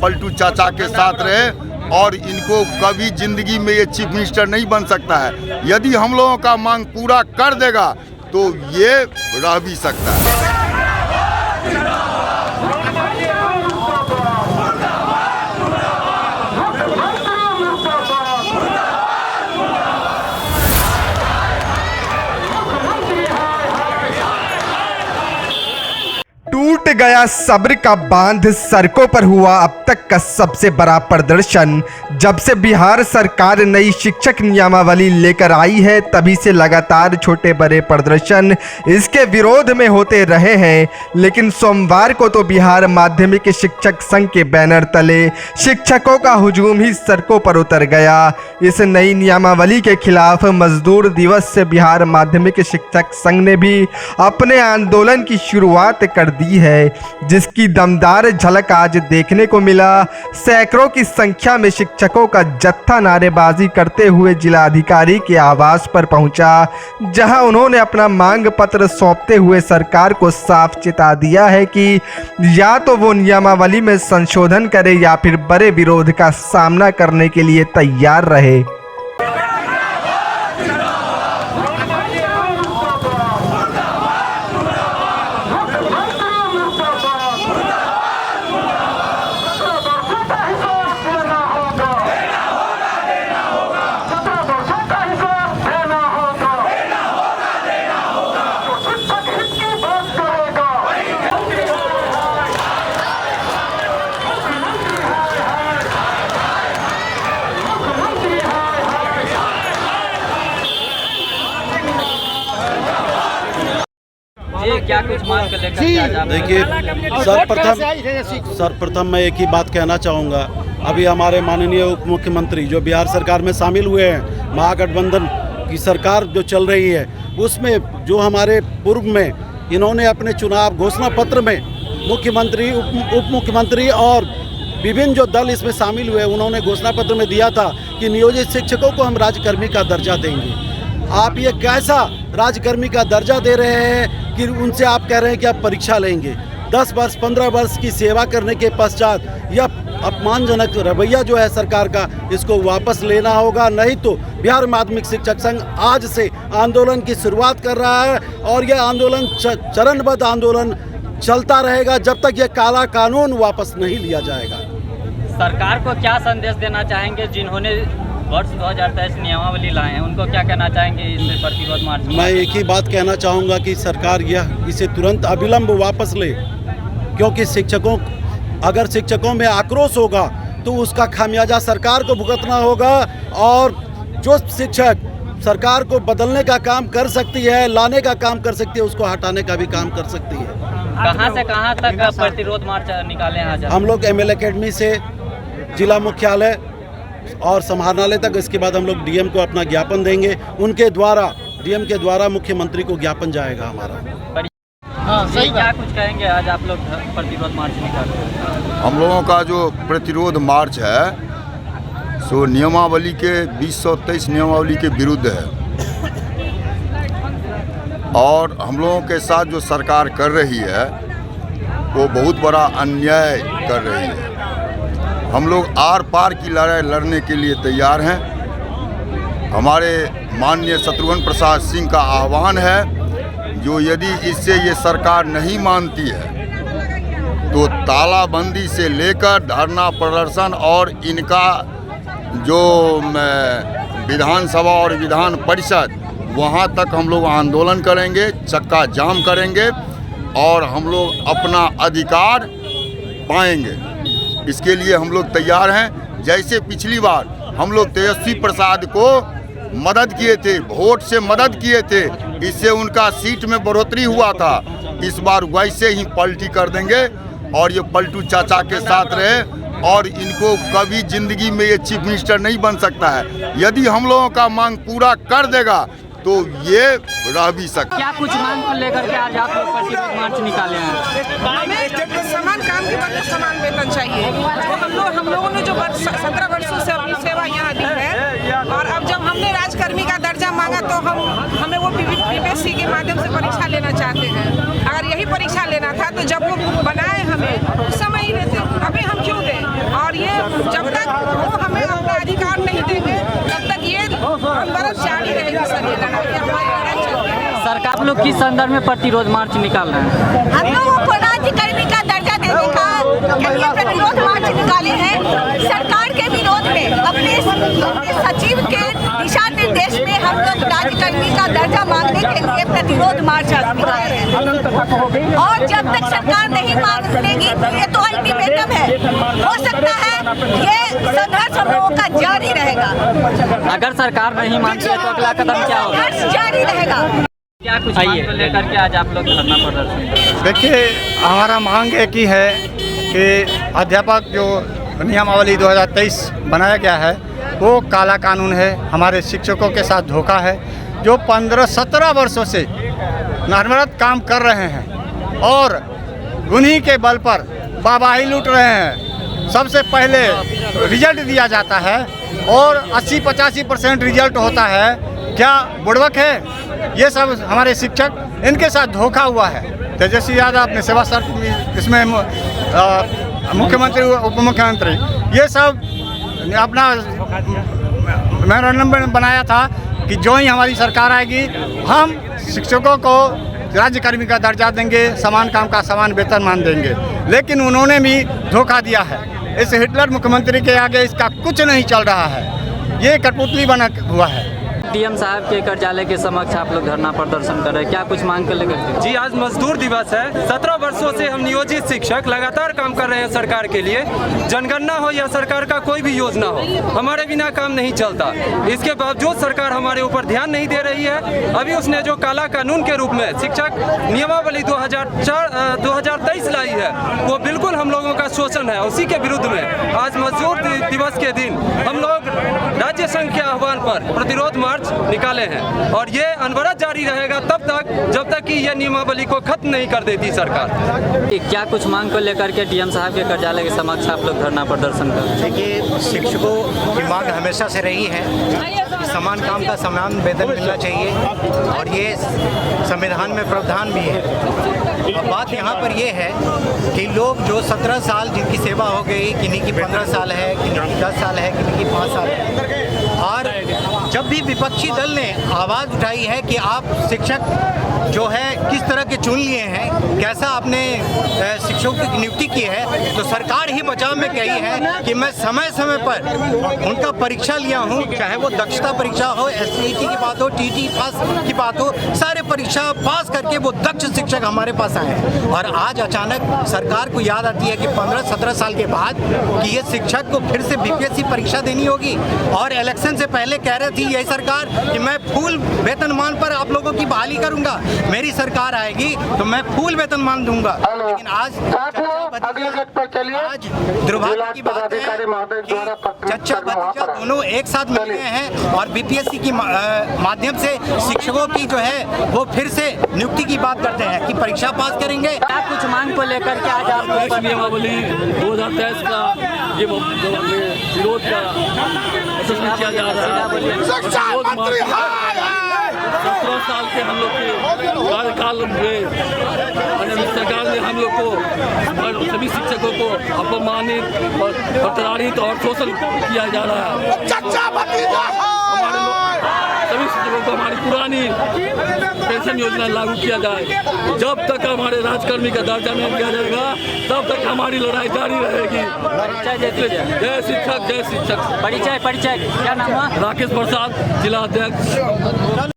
पलटू चाचा के साथ रहे और इनको कभी जिंदगी में ये चीफ मिनिस्टर नहीं बन सकता है। यदि हम लोगों का मांग पूरा कर देगा तो ये रह भी सकता है। टूट गया सब्र का बांध, सड़कों पर हुआ अब तक का सबसे बड़ा प्रदर्शन। जब से बिहार सरकार नई शिक्षक नियमावली लेकर आई है तभी से लगातार छोटे बड़े प्रदर्शन इसके विरोध में होते रहे हैं, लेकिन सोमवार को तो बिहार माध्यमिक शिक्षक संघ के बैनर तले शिक्षकों का हुजूम ही सड़कों पर उतर गया। इस नई नियमावली के खिलाफ मजदूर दिवस से बिहार माध्यमिक शिक्षक संघ ने भी अपने आंदोलन की शुरुआत कर दी है, जिसकी दमदार झलक आज देखने को मिला। सैकड़ों की संख्या में शिक्षकों का जत्था नारेबाजी करते हुए जिलाधिकारी के आवास पर पहुंचा, जहां उन्होंने अपना मांग पत्र सौंपते हुए सरकार को साफ चेता दिया है कि या तो वो नियमावली में संशोधन करे या फिर बड़े विरोध का सामना करने के लिए तैयार रहे। क्या कुछ मांग कर लेकर देखिए, सर्वप्रथम मैं एक ही बात कहना चाहूँगा। अभी हमारे माननीय उप मुख्यमंत्री जो बिहार सरकार में शामिल हुए हैं, महागठबंधन की सरकार जो चल रही है, उसमें जो हमारे पूर्व में इन्होंने अपने चुनाव घोषणा पत्र में मुख्यमंत्री उप मुख्यमंत्री और विभिन्न जो दल इसमें शामिल हुए, उन्होंने घोषणा पत्र में दिया था कि नियोजित शिक्षकों को हम राज्यकर्मी का दर्जा देंगे। आप ये कैसा राज्यकर्मी का दर्जा दे रहे हैं कि उनसे आप कह रहे हैं कि आप परीक्षा लेंगे। 10 वर्ष 15 वर्ष की सेवा करने के पश्चात यह अपमानजनक रवैया जो है सरकार का, इसको वापस लेना होगा, नहीं तो बिहार माध्यमिक शिक्षक संघ आज से आंदोलन की शुरुआत कर रहा है और यह आंदोलन चरणबद्ध आंदोलन चलता रहेगा जब तक यह काला कानून वापस नहीं लिया जाएगा। सरकार को क्या संदेश देना चाहेंगे जिन्होंने वर्ष 2023 नियमावली लाए हैं, उनको क्या कहना चाहेंगे इस प्रतिरोध मार्च में? मैं एक ही बात कहना चाहूँगा कि सरकार इसे तुरंत अविलंब वापस ले, क्योंकि अगर शिक्षकों में आक्रोश होगा तो उसका खामियाजा सरकार को भुगतना होगा और जो शिक्षक सरकार को बदलने का काम कर सकती है, लाने का काम कर सकती है, उसको हटाने का भी काम कर सकती है। कहाँ से कहाँ तक प्रतिरोध मार्च निकाले हैं? हम लोग ML अकेडमी से जिला मुख्यालय और समाहरणालय तक, इसके बाद हम लोग DM को अपना ज्ञापन देंगे, उनके द्वारा DM के द्वारा मुख्यमंत्री को ज्ञापन जाएगा हमारा। हाँ, सही। क्या कुछ कहेंगे आज आप लोग प्रतिरोध मार्च निकालते हैं? हम लोगों का जो प्रतिरोध मार्च है सो नियमावली के 2023 नियमावली के विरुद्ध है और हम लोगों के साथ जो सरकार कर रही है वो बहुत बड़ा अन्याय कर रही है। हम लोग आर पार की लड़ाई लड़ने के लिए तैयार हैं। हमारे माननीय शत्रुघ्न प्रसाद सिंह का आह्वान है, जो यदि इससे ये सरकार नहीं मानती है तो तालाबंदी से लेकर धरना प्रदर्शन और इनका जो विधानसभा और विधान परिषद वहाँ तक हम लोग आंदोलन करेंगे, चक्का जाम करेंगे और हम लोग अपना अधिकार पाएंगे। इसके लिए हम लोग तैयार हैं। जैसे पिछली बार हम लोग तेजस्वी प्रसाद को मदद किए थे, वोट से मदद किए थे, इससे उनका सीट में बढ़ोतरी हुआ था, इस बार वैसे ही पलटी कर देंगे और ये पलटू चाचा के साथ रहे और इनको कभी जिंदगी में ये चीफ मिनिस्टर नहीं बन सकता है। यदि हम लोगों का मांग पूरा कर देगा तो ये रह भी सकता। क्या कुछ मांग को लेकर के आज आप लोग प्रतिरोध मार्च निकाले हैं? हमें समान काम के बदले समान वेतन चाहिए। हम लोगों ने जो 17 वर्षों से अपनी सेवा यहाँ दी है और अब जब हमने राजकर्मी का दर्जा मांगा तो हमें वो PPSC के माध्यम से परीक्षा लेना चाहते हैं। अगर यही परीक्षा लेना था तो जब वो बनाए हमें उस समय ही रहते, अभी हम क्यों दें? और ये जब तक वो हमें अपना अधिकार नहीं देंगे तब तक ये आंदोलन जारी रहेगी सर। ये लड़ाई हमारी लड़ाई चल रही है। सरकार आप लोग किस संदर्भ में प्रतिरोध मार्च निकाल रहे हैं? हम लोगों को राज्यकर्मी का दर्जा देने का लिए प्रतिरोध मार्च निकाले हैं। सरकार के विरोध में अपने सचिव के दिशा निर्देश में हम लोग राज्यकर्मी का दर्जा मांगने के लिए प्रतिरोध मार्च निकाले हैं। और जब तक सरकार नहीं मांग लेगी ये तो अल्टीमेटम है, हो सकता है ये संघर्ष हम लोगों का जारी रहेगा। अगर सरकार नहीं मानती है तो अगला कदम क्या होगा? संघर्ष जारी रहेगा। क्या कुछ मांग को लेकर के आज आप लोग धरना प्रदर्शन? देखिए, हमारा मांग एक ही है कि अध्यापक जो नियमावली 2023 बनाया गया है वो काला कानून है, हमारे शिक्षकों के साथ धोखा है। जो 15-17 वर्षों से नरमरत काम कर रहे हैं और उन्हीं के बल पर वाहवाही लूट रहे हैं। सबसे पहले रिजल्ट दिया जाता है और 80-85% रिजल्ट होता है। क्या बुड़वक है ये सब हमारे शिक्षक? इनके साथ धोखा हुआ है। तेजस्वी यादव अपने सेवा सत्र इसमें मुख्यमंत्री उप मुख्यमंत्री ये सब अपना मेमोरेंडम बनाया था कि जो ही हमारी सरकार आएगी हम शिक्षकों को राज्यकर्मी का दर्जा देंगे, समान काम का समान वेतन मान देंगे। लेकिन उन्होंने भी धोखा दिया है। इस हिटलर मुख्यमंत्री के आगे इसका कुछ नहीं चल रहा है। ये कठपुतली बना हुआ है। डीएम साहब के कार्यालय के समक्ष आप लोग धरना प्रदर्शन कर रहे हैं, क्या कुछ मांग कर लेकर? जी, आज मजदूर दिवस है। 17 वर्षों से हम नियोजित शिक्षक लगातार काम कर रहे हैं सरकार के लिए। जनगणना हो या सरकार का कोई भी योजना हो, हमारे बिना काम नहीं चलता। इसके बावजूद सरकार हमारे ऊपर ध्यान नहीं दे रही है। अभी उसने जो काला कानून के रूप में शिक्षक नियमावली 2023 लाई है वो बिल्कुल हम लोगों का शोषण है। उसी के विरुद्ध में आज मजदूर दिवस के दिन हम लोग राज्य संघ के आह्वान पर प्रतिरोध मार्च निकाले हैं और ये अनवरत जारी रहेगा तब तक जब तक कि ये नियमावली को खत्म नहीं कर देती सरकार। क्या कुछ मांग को लेकर के डीएम साहब के कार्यालय के समक्ष आप लोग धरना प्रदर्शन कर रहे हैं? देखिए, शिक्षकों की मांग हमेशा से रही है कि समान काम का समान वेतन मिलना चाहिए और ये संविधान में प्रावधान भी है। अब बात यहाँ पर ये है कि लोग जो 17 साल जिनकी सेवा हो गई, किन्हीं की 15 साल है, किन्हीं की 10 साल है, किन्हीं की 5 साल है, और जब भी विपक्षी दल ने आवाज़ उठाई है कि आप शिक्षक जो है किस तरह के चुन लिए हैं, कैसा आपने शिक्षकों की नियुक्ति की है, तो सरकार ही बचाव में कही है कि मैं समय समय पर उनका परीक्षा लिया हूं, चाहे वो दक्षता परीक्षा हो, STET की बात हो, TT पास की बात हो, सारे परीक्षा पास करके वो दक्ष शिक्षक हमारे पास आए हैं। और आज अचानक सरकार को याद आती है कि 15-17 साल के बाद कि ये शिक्षक को फिर से BPSC परीक्षा देनी होगी। और इलेक्शन से पहले कह रही थी यही सरकार कि मैं फुल वेतनमान पर आप लोगों की बहाली करूंगा, मेरी सरकार आएगी तो मैं फुल वेतनमान दूंगा। लेकिन आज दुर्भाग्य की बात है कि चच्चा भतीजा दोनों एक साथ मिल गए हैं और BPSC की माध्यम से शिक्षकों की जो है वो फिर से नियुक्ति की बात करते हैं कि परीक्षा पास करेंगे। क्या कुछ मांग को लेकर के आज आप लोग नियमावली 2023 का ये विरोध का किया जा रहा है। 17 साल के हम लोग के कार्यकाल में सरकार ने हम लोग को सभी शिक्षकों को अपमानित और प्रताड़ित और शोषण किया जा रहा है। सभी शिक्षकों को हमारी पुरानी पेंशन योजना लागू किया जाए। जब तक हमारे राजकर्मी का दर्जा नहीं दिया जाएगा तब तक हमारी लड़ाई जारी रहेगी। जय शिक्षक, जय शिक्षक। परिचय क्या नाम हुआ? राकेश प्रसाद, जिला अध्यक्ष।